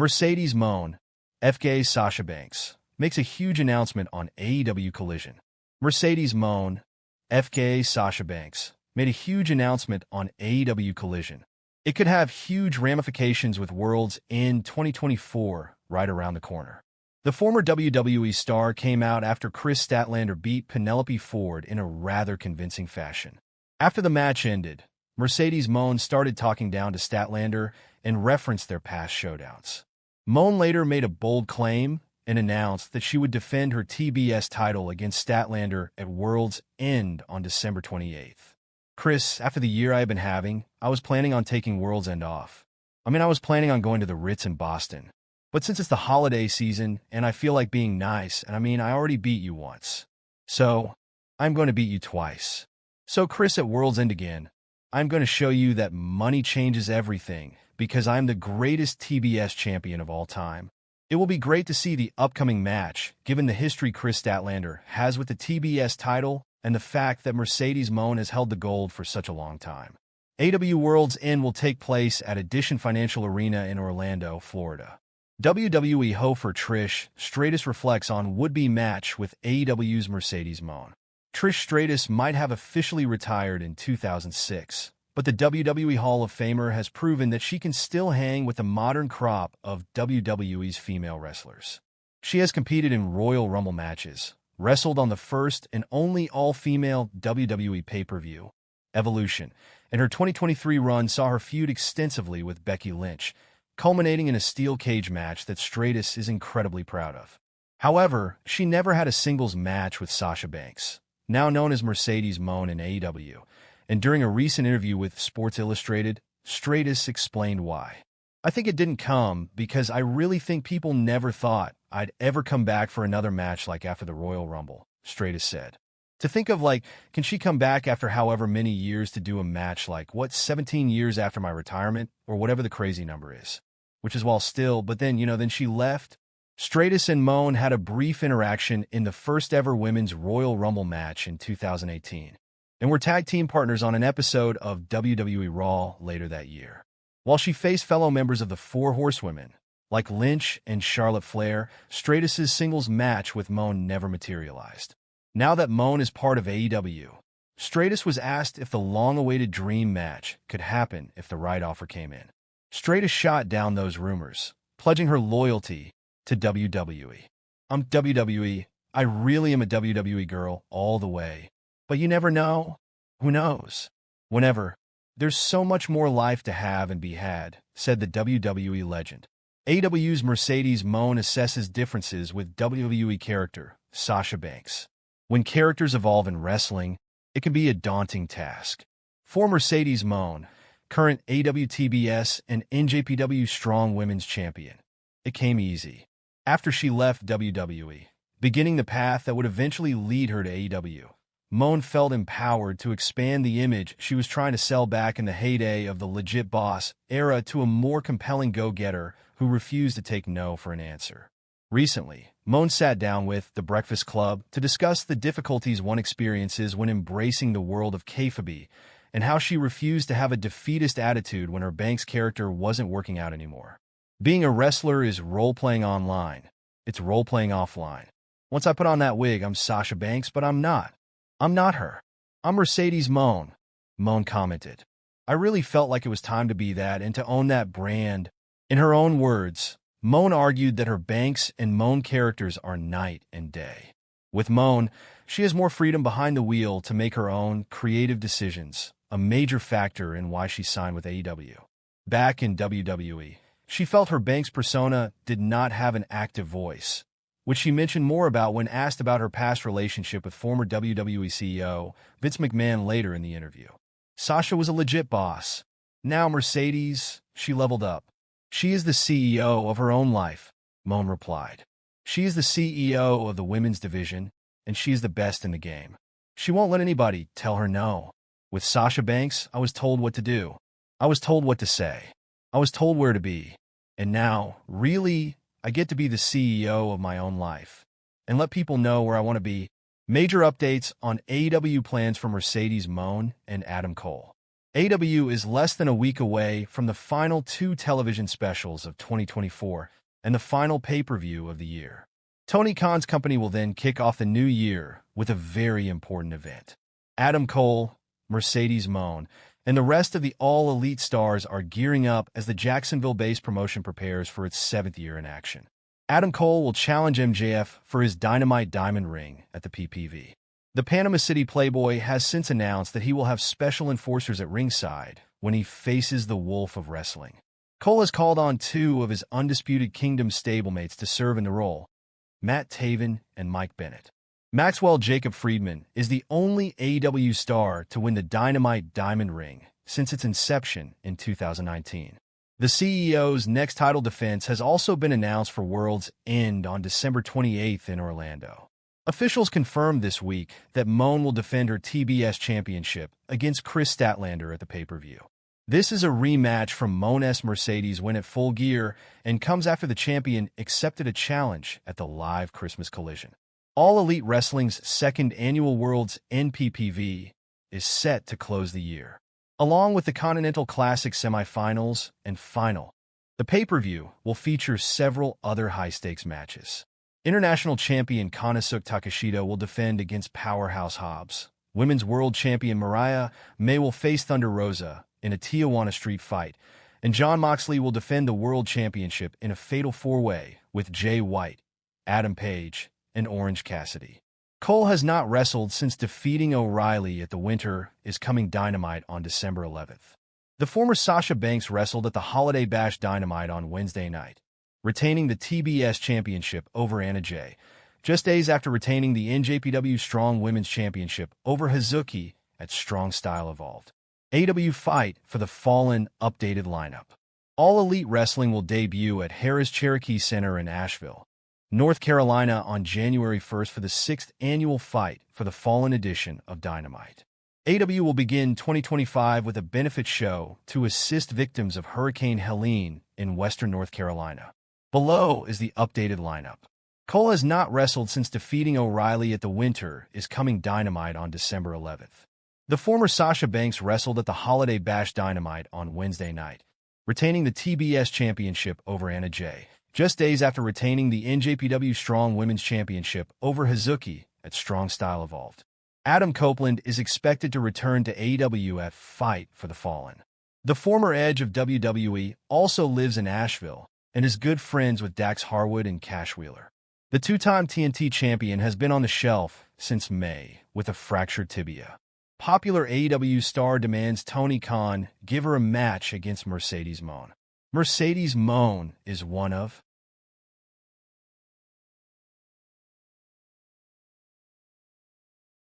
Mercedes Moan, FKA Sasha Banks, makes a huge announcement on AEW Collision. Mercedes Moan, FKA Sasha Banks, made a huge announcement on AEW Collision. It could have huge ramifications with Worlds in 2024 right around the corner. The former WWE star came out after Kris Statlander beat Penelope Ford in a rather convincing fashion. After the match ended, Mercedes Moan started talking down to Statlander and referenced their past showdowns. Moan later made a bold claim and announced that she would defend her TBS title against Statlander at World's End on December 28th. Kris, after the year I've been having, I was planning on taking World's End off. I was planning on going to the Ritz in Boston. But since it's the holiday season and I feel like being nice, and I already beat you once. So, I'm going to beat you twice. So Kris, at World's End again, I'm going to show you that money changes everything because I'm the greatest TBS champion of all time. It will be great to see the upcoming match, given the history Kris Statlander has with the TBS title and the fact that Mercedes Moan has held the gold for such a long time. AEW World's End will take place at Edition Financial Arena in Orlando, Florida. WWE host Trish Stratus reflects on would-be match with AEW's Mercedes Moan. Trish Stratus might have officially retired in 2006, but the WWE Hall of Famer has proven that she can still hang with the modern crop of WWE's female wrestlers. She has competed in Royal Rumble matches, wrestled on the first and only all-female WWE pay-per-view, Evolution, and her 2023 run saw her feud extensively with Becky Lynch, culminating in a steel cage match that Stratus is incredibly proud of. However, she never had a singles match with Sasha Banks, now known as Mercedes Moan in AEW, and during a recent interview with Sports Illustrated, Stratus explained why. I think it didn't come because I really think people never thought I'd ever come back for another match like after the Royal Rumble, Stratus said. To think of can she come back after however many years to do a match 17 years after my retirement, or whatever the crazy number is. Which is but then she left. Stratus and Moan had a brief interaction in the first ever women's Royal Rumble match in 2018, and were tag team partners on an episode of WWE Raw later that year. While she faced fellow members of the Four Horsewomen, like Lynch and Charlotte Flair, Stratus's singles match with Moan never materialized. Now that Moan is part of AEW, Stratus was asked if the long-awaited dream match could happen if the right offer came in. Stratus shot down those rumors, pledging her loyalty to WWE. I'm WWE. I really am a WWE girl all the way. But you never know. Who knows? Whenever. There's so much more life to have and be had, said the WWE legend. AEW's Mercedes Moan assesses differences with WWE character Sasha Banks. When characters evolve in wrestling, it can be a daunting task. For Mercedes Moan, current AWTBS and NJPW Strong Women's Champion, it came easy. After she left WWE, beginning the path that would eventually lead her to AEW, Moan felt empowered to expand the image she was trying to sell back in the heyday of the legit boss era to a more compelling go-getter who refused to take no for an answer. Recently, Moan sat down with The Breakfast Club to discuss the difficulties one experiences when embracing the world of kayfabe and how she refused to have a defeatist attitude when her Banks character wasn't working out anymore. Being a wrestler is role-playing online. It's role-playing offline. Once I put on that wig, I'm Sasha Banks, but I'm not. I'm not her. I'm Mercedes Moan, Moan commented. I really felt like it was time to be that and to own that brand. In her own words, Moan argued that her Banks and Moan characters are night and day. With Moan, she has more freedom behind the wheel to make her own creative decisions, a major factor in why she signed with AEW. Back in WWE, she felt her Banks persona did not have an active voice, which she mentioned more about when asked about her past relationship with former WWE CEO Vince McMahon later in the interview. Sasha was a legit boss. Now Mercedes, she leveled up. She is the CEO of her own life, Moan replied. She is the CEO of the women's division, and she is the best in the game. She won't let anybody tell her no. With Sasha Banks, I was told what to do. I was told what to say. I was told where to be. And now, really, I get to be the CEO of my own life and let people know where I want to be. Major updates on AEW plans for Mercedes Moan and Adam Cole. AEW is less than a week away from the final two television specials of 2024 and the final pay-per-view of the year. Tony Khan's company will then kick off the new year with a very important event. Adam Cole, Mercedes Moan, and the rest of the all-elite stars are gearing up as the Jacksonville-based promotion prepares for its 7th year in action. Adam Cole will challenge MJF for his Dynamite Diamond Ring at the PPV. The Panama City Playboy has since announced that he will have special enforcers at ringside when he faces the Wolf of Wrestling. Cole has called on two of his Undisputed Kingdom stablemates to serve in the role, Matt Taven and Mike Bennett. Maxwell Jacob Friedman is the only AEW star to win the Dynamite Diamond Ring since its inception in 2019. The CEO's next title defense has also been announced for World's End on December 28th in Orlando. Officials confirmed this week that Moan will defend her TBS Championship against Kris Statlander at the pay-per-view. This is a rematch from Mone's Mercedes win at Full Gear and comes after the champion accepted a challenge at the live Christmas Collision. All Elite Wrestling's second annual World's End PPV is set to close the year. Along with the Continental Classic semifinals and final, the pay-per-view will feature several other high-stakes matches. International champion Konosuke Takeshita will defend against Powerhouse Hobbs. Women's World Champion Mariah May will face Thunder Rosa in a Tijuana Street fight, and Jon Moxley will defend the World Championship in a fatal four-way with Jay White, Adam Page, and Orange Cassidy. Cole has not wrestled since defeating O'Reilly at the Winter is Coming Dynamite on December 11th. The former Sasha Banks wrestled at the Holiday Bash Dynamite on Wednesday night, retaining the TBS Championship over Anna Jay, just days after retaining the NJPW Strong Women's Championship over Hazuki at Strong Style Evolved. AEW Fight for the Fallen updated lineup. All Elite Wrestling will debut at Harrah's Cherokee Center in Asheville, North Carolina on January 1st for the 6th annual Fight for the Fallen edition of Dynamite. AEW will begin 2025 with a benefit show to assist victims of Hurricane Helene in western North Carolina. Below is the updated lineup. Cole has not wrestled since defeating O'Reilly at the Winter is Coming Dynamite on December 11th. The former Sasha Banks wrestled at the Holiday Bash Dynamite on Wednesday night, retaining the TBS Championship over Anna Jay, just days after retaining the NJPW Strong Women's Championship over Hazuki at Strong Style Evolved. Adam Copeland is expected to return to AEW at Fight for the Fallen. The former Edge of WWE also lives in Asheville and is good friends with Dax Harwood and Cash Wheeler. The two-time TNT champion has been on the shelf since May with a fractured tibia. Popular AEW star demands Tony Khan give her a match against Mercedes Moan. Mercedes Moan is one of